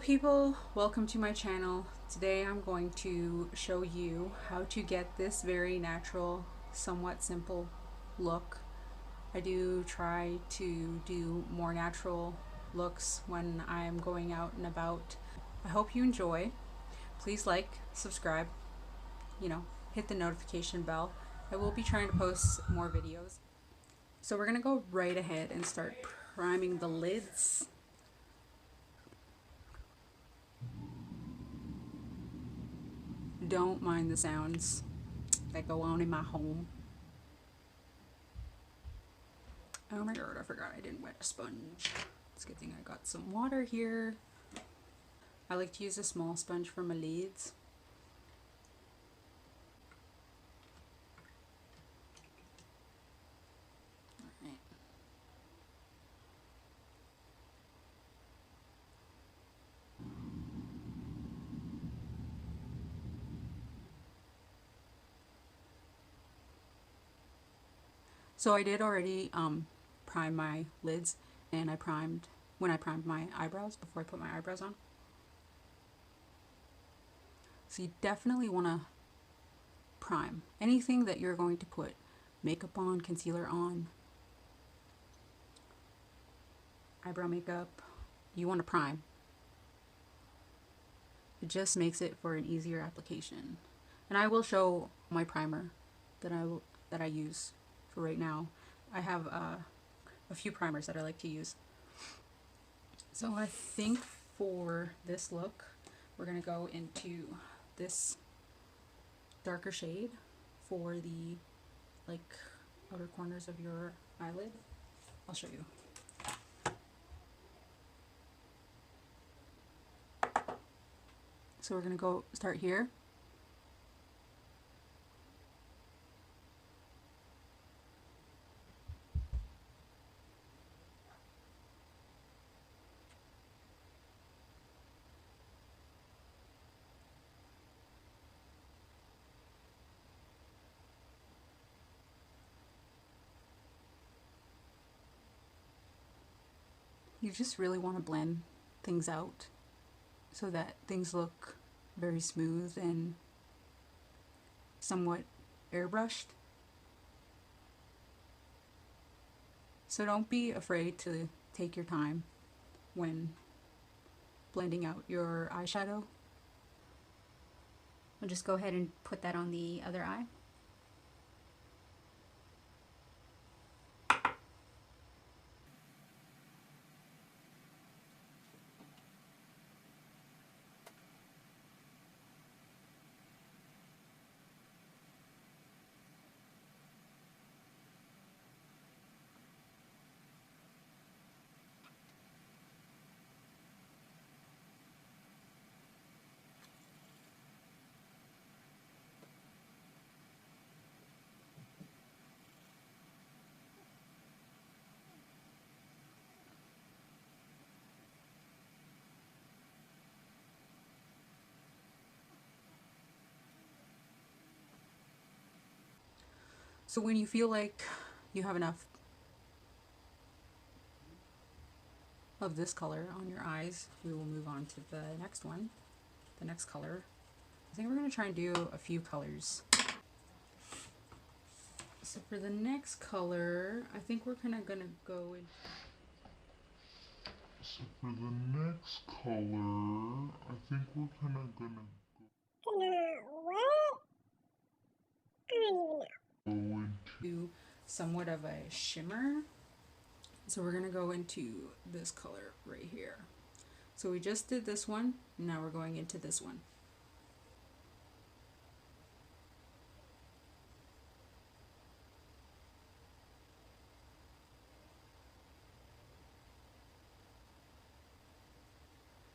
people, welcome to my channel. Today I'm going to show you how to get this very natural, somewhat simple look. I do try to do more natural looks when I'm going out and about. I hope you enjoy. Please like, subscribe, hit the notification bell. I will be trying to post more videos. So we're going to go right ahead and start priming the lids. Don't mind the sounds that go on in my home. Oh my god, I forgot I didn't wet a sponge. It's a good thing I got some water here. I like to use a small sponge for my lids. Alright. So I did already prime my lids, and I primed my eyebrows before I put my eyebrows on. So you definitely want to prime anything that you're going to put makeup on, concealer on, eyebrow makeup. You want to prime. It just makes it for an easier application. And I will show my primer that I use for right now. I have a few primers that I like to use. So I think for this look, we're going to go into this darker shade for the outer corners of your eyelid. I'll show you. So we're going to start here. You just really want to blend things out so that things look very smooth and somewhat airbrushed. So don't be afraid to take your time when blending out your eyeshadow. I'll just go ahead and put that on the other eye. So when you feel like you have enough of this color on your eyes, we will move on to the next one, the next color. I think we're going to try and do a few colors. So for the next color, I think we're kind of going to go in. So for the next color, I think we're kind of gonna go into somewhat of a shimmer. So we're going to go into this color right here. So we just did this one, and now we're going into this one.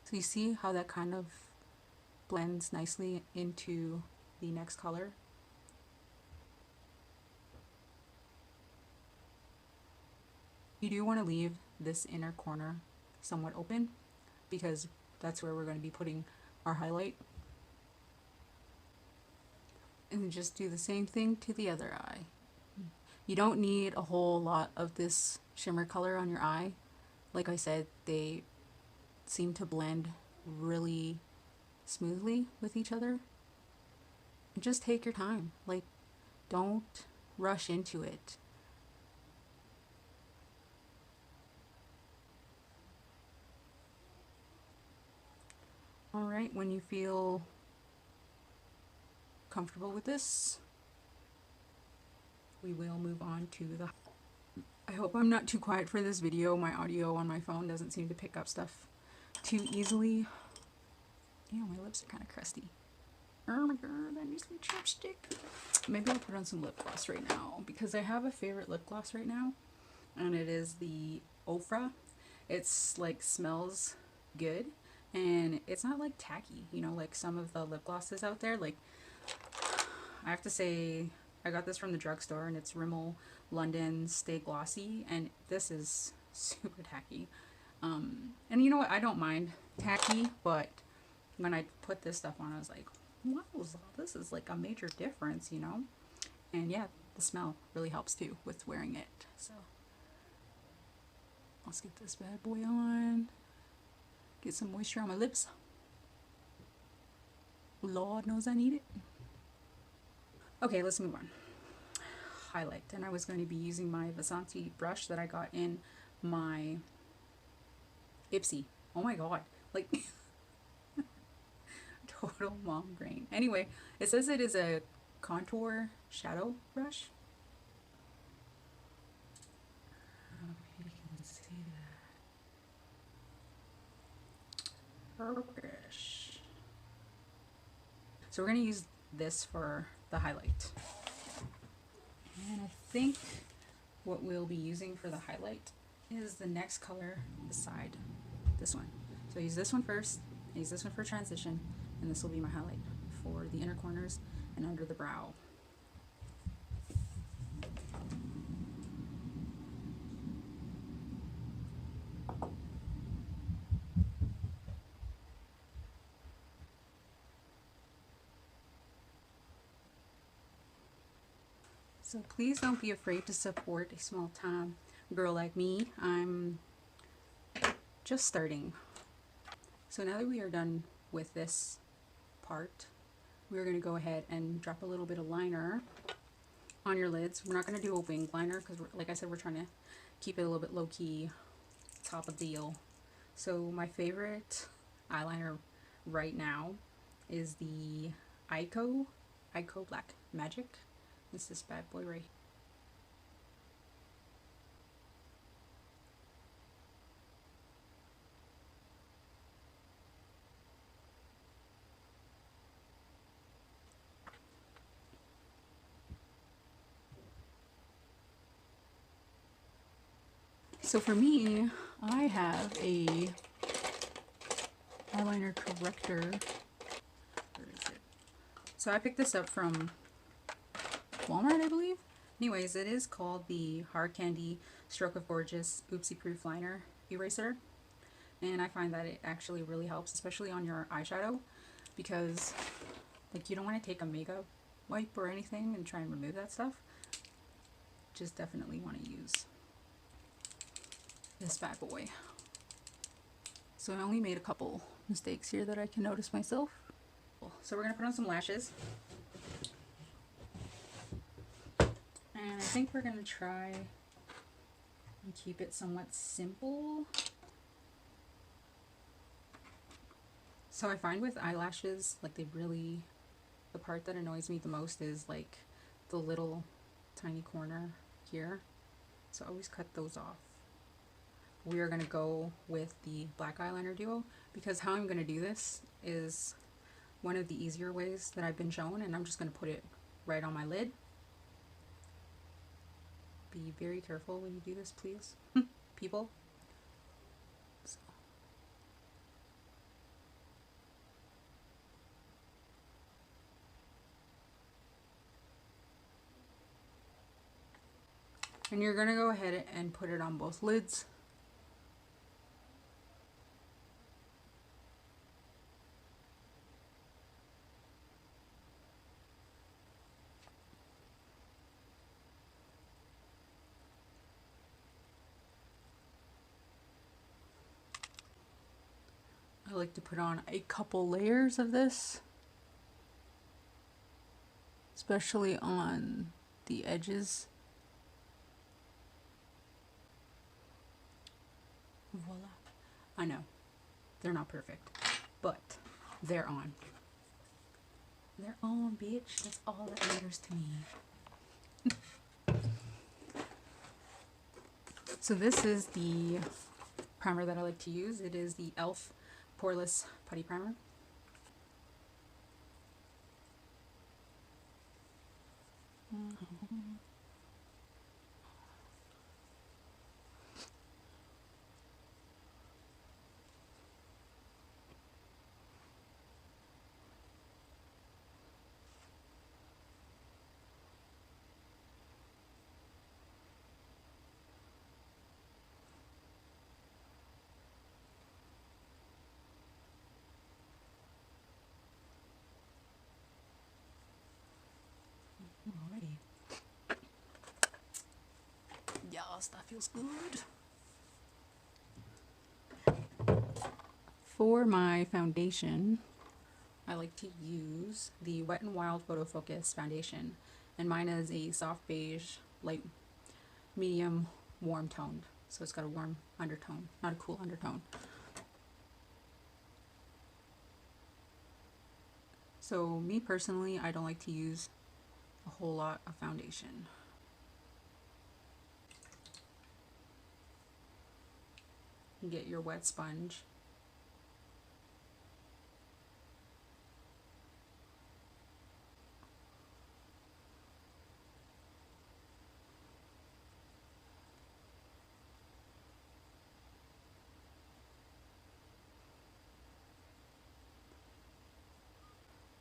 So you see how that kind of blends nicely into the next color. You do want to leave this inner corner somewhat open because that's where we're going to be putting our highlight. And just do the same thing to the other eye. You don't need a whole lot of this shimmer color on your eye. Like I said, they seem to blend really smoothly with each other. Just take your time. Like, don't rush into it. Alright, when you feel comfortable with this, we will move on to the... I hope I'm not too quiet for this video. My audio on my phone doesn't seem to pick up stuff too easily. Yeah, my lips are kind of crusty. Oh my god, that needs to be chapstick. Maybe I'll put on some lip gloss right now because I have a favorite lip gloss right now, and it is the Ofra. It's like smells good, and it's not like tacky, you know, like some of the lip glosses out there. Like, I have to say, I got this from the drugstore, and it's Rimmel London Stay Glossy, and this is super tacky. And you know what? I don't mind tacky, but when I put this stuff on, I was like, wow, this is like a major difference, you know? And yeah, the smell really helps too with wearing it. So let's get this bad boy on. Get some moisture on my lips. Lord knows I need it. Okay, let's move on. Highlight. And I was going to be using my Vasanti brush that I got in my Ipsy. Oh my god. Like, total mom brain. Anyway, it says it is a contour shadow brush. You can see that. Brush. So we're going to use this for the highlight. And I think what we'll be using for the highlight is the next color beside this one. So I use this one first, I use this one for transition, and this will be my highlight for the inner corners and under the brow. So please don't be afraid to support a small time girl like me. I'm just starting. So now that we are done with this part, we're going to go ahead and drop a little bit of liner on your lids. We're not going to do a wing liner because, like I said, we're trying to keep it a little bit low-key, top of the deal. So my favorite eyeliner right now is the Ico Black Magic. It's this bad boy right here. So for me, I have a eyeliner corrector. Where is it? So I picked this up from Walmart, I believe. Anyways, it is called the Hard Candy Stroke of Gorgeous Oopsie Proof Liner Eraser. And I find that it actually really helps, especially on your eyeshadow, because like you don't want to take a makeup wipe or anything and try and remove that stuff. Just definitely want to use this bad boy. So I only made a couple mistakes here that I can notice myself. So we're going to put on some lashes. And I think we're going to try and keep it somewhat simple. So I find with eyelashes, like they really, the part that annoys me the most is like the little tiny corner here. So I always cut those off. We are going to go with the black eyeliner duo because how I'm going to do this is one of the easier ways that I've been shown, and I'm just going to put it right on my lid. Be very careful when you do this, please, people. So. And you're going to go ahead and put it on both lids. I like to put on a couple layers of this, especially on the edges. Voila. I know, they're not perfect, but they're on. They're on, bitch. That's all that matters to me. So this is the primer that I like to use. It is the e.l.f. Poreless Putty Primer. Alrighty. Yes, that feels good. For my foundation, I like to use the Wet n Wild Photo Focus foundation, and mine is a soft beige, light, medium, warm toned. So it's got a warm undertone, not a cool undertone. So me personally, I don't like to use a whole lot of foundation. You get your wet sponge.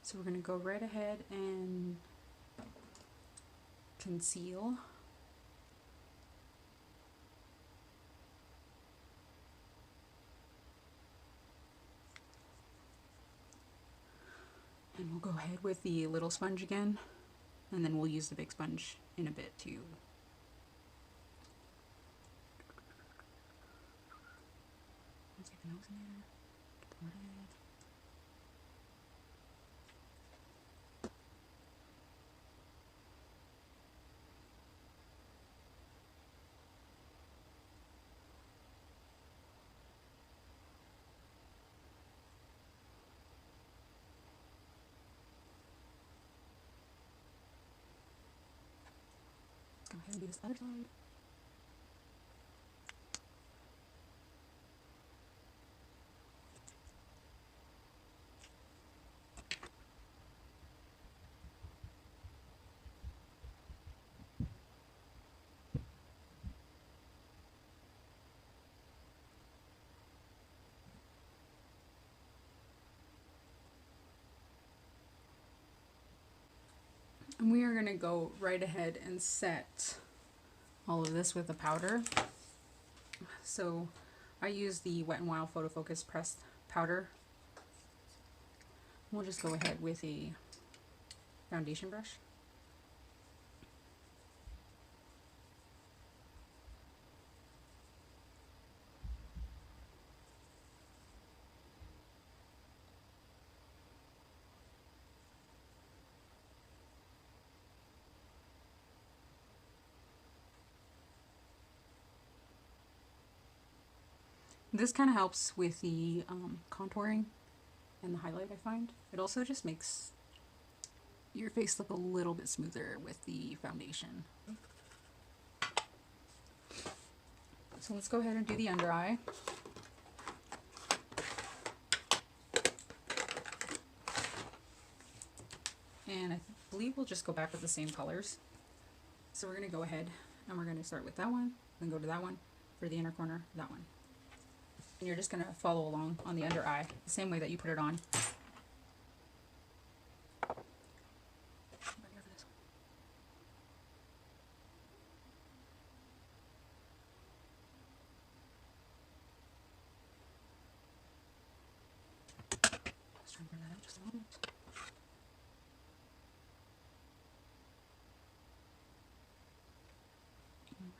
So we're going to go right ahead and conceal. And we'll go ahead with the little sponge again, and then we'll use the big sponge in a bit too. Let's get the nose in there. Get the forehead. Go ahead and do this other side. And we are going to go right ahead and set all of this with a powder. So I use the Wet n Wild Photo Focus pressed powder. We'll just go ahead with a foundation brush. This kind of helps with the contouring and the highlight, I find. It also just makes your face look a little bit smoother with the foundation. So let's go ahead and do the under eye. And I believe we'll just go back with the same colors. So we're going to go ahead and we're going to start with that one, then go to that one for the inner corner, that one. And you're just going to follow along on the under eye, the same way that you put it on. Let's try and bring that out just a moment.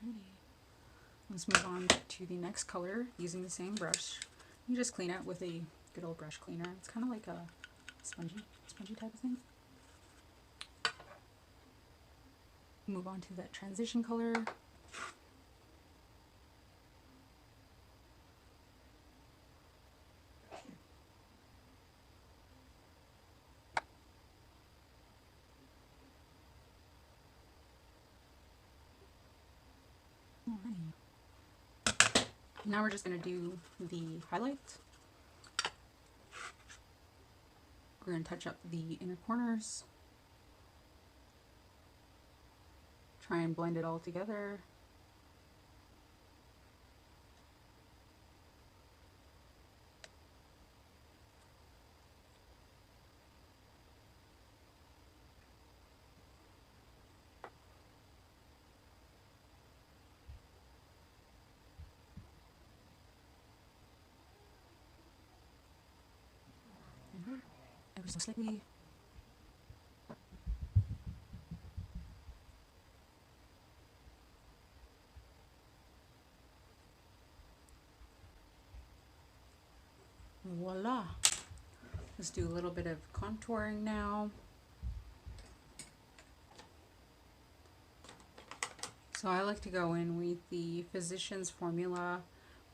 Alrighty. Let's move on to the next color using the same brush. You just clean it with a good old brush cleaner. It's kind of like a spongy type of thing. Move on to that transition color. Now we're just going to do the highlight. We're going to touch up the inner corners. Try and blend it all together. Ever so slightly. Voila. Let's do a little bit of contouring now. So I like to go in with the Physicians Formula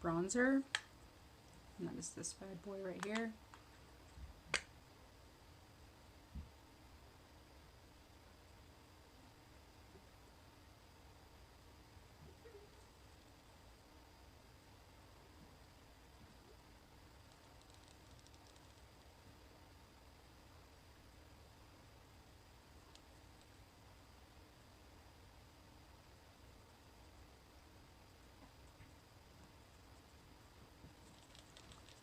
bronzer, and that is this bad boy right here.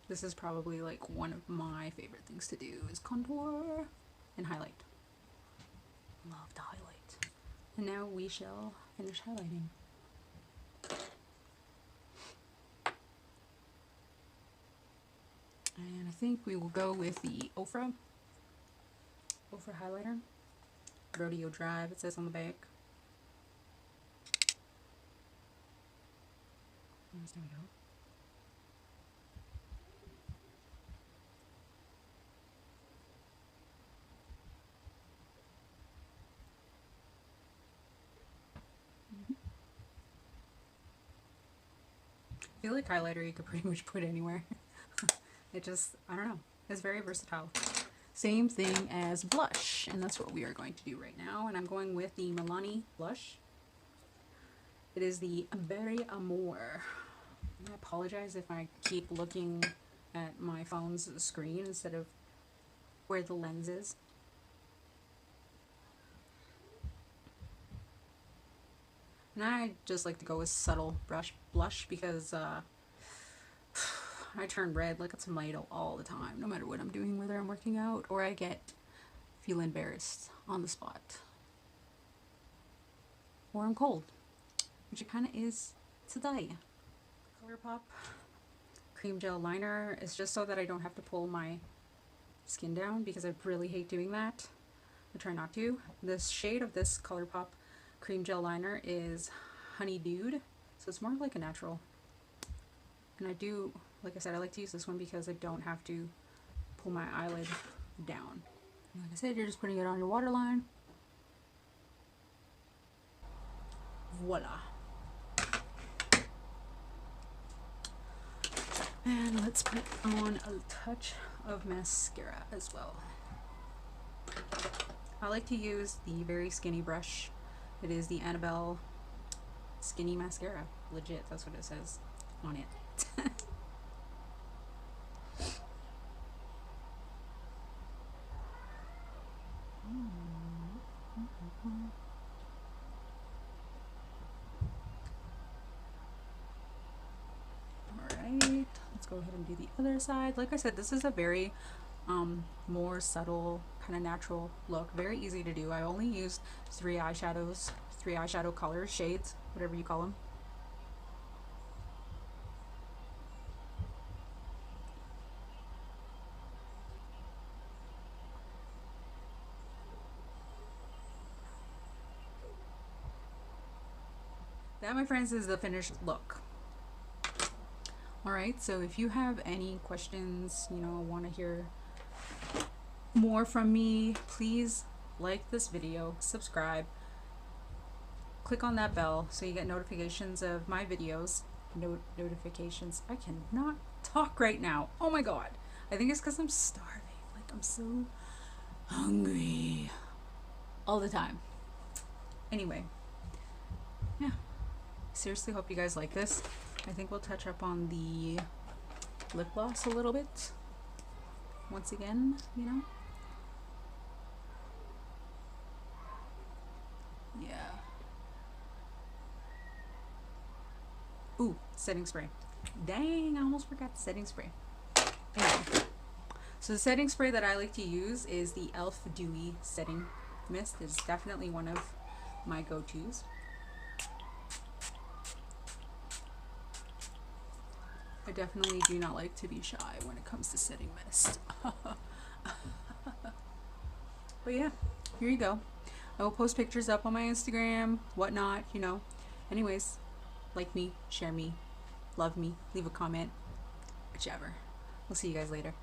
This is probably like one of my favorite things to do is contour and highlight. Love to highlight. And now we shall finish highlighting. And I think we will go with the Ofra highlighter. Rodeo Drive, it says on the back. There we go. I feel like highlighter you could pretty much put anywhere. It just, I don't know, it's very versatile. Same thing as blush, and that's what we are going to do right now. And I'm going with the Milani blush. It is the Berry Amour. I apologize if I keep looking at my phone's screen instead of where the lens is. And I just like to go with subtle blush because I turn red like a tomato all the time, no matter what I'm doing, whether I'm working out or I feel embarrassed on the spot. Or I'm cold, which it kind of is today. ColourPop cream gel liner is just so that I don't have to pull my skin down, because I really hate doing that. I try not to. The shade of this ColourPop cream gel liner is Honey Dude, so it's more like a natural. And I do, like I said, I like to use this one because I don't have to pull my eyelid down. And like I said, you're just putting it on your waterline. Voila. And let's put on a touch of mascara as well. I like to use the very skinny brush. It is the Annabelle Skinny Mascara. Legit, that's what it says on it. Alright, let's go ahead and do the other side. Like I said, this is a very more subtle, kind of natural look. Very easy to do. I only used three eyeshadow colors, shades, whatever you call them. That, my friends, is the finished look. Alright, so if you have any questions, want to hear more from me, please like this video, subscribe, click on that bell so you get notifications of my videos. Notifications. I cannot talk right now. Oh my god. I think it's because I'm starving. Like, I'm so hungry all the time. Anyway, yeah. Seriously, hope you guys like this. I think we'll touch up on the lip gloss a little bit. Once again, Yeah. Ooh, setting spray. Dang, I almost forgot the setting spray. Anyway, so the setting spray that I like to use is the e.l.f. Dewy Setting Mist. It's definitely one of my go-tos. I definitely do not like to be shy when it comes to setting mist. But yeah, here you go. I will post pictures up on my Instagram, whatnot, Anyways, like me, share me, love me, leave a comment, whichever. We'll see you guys later.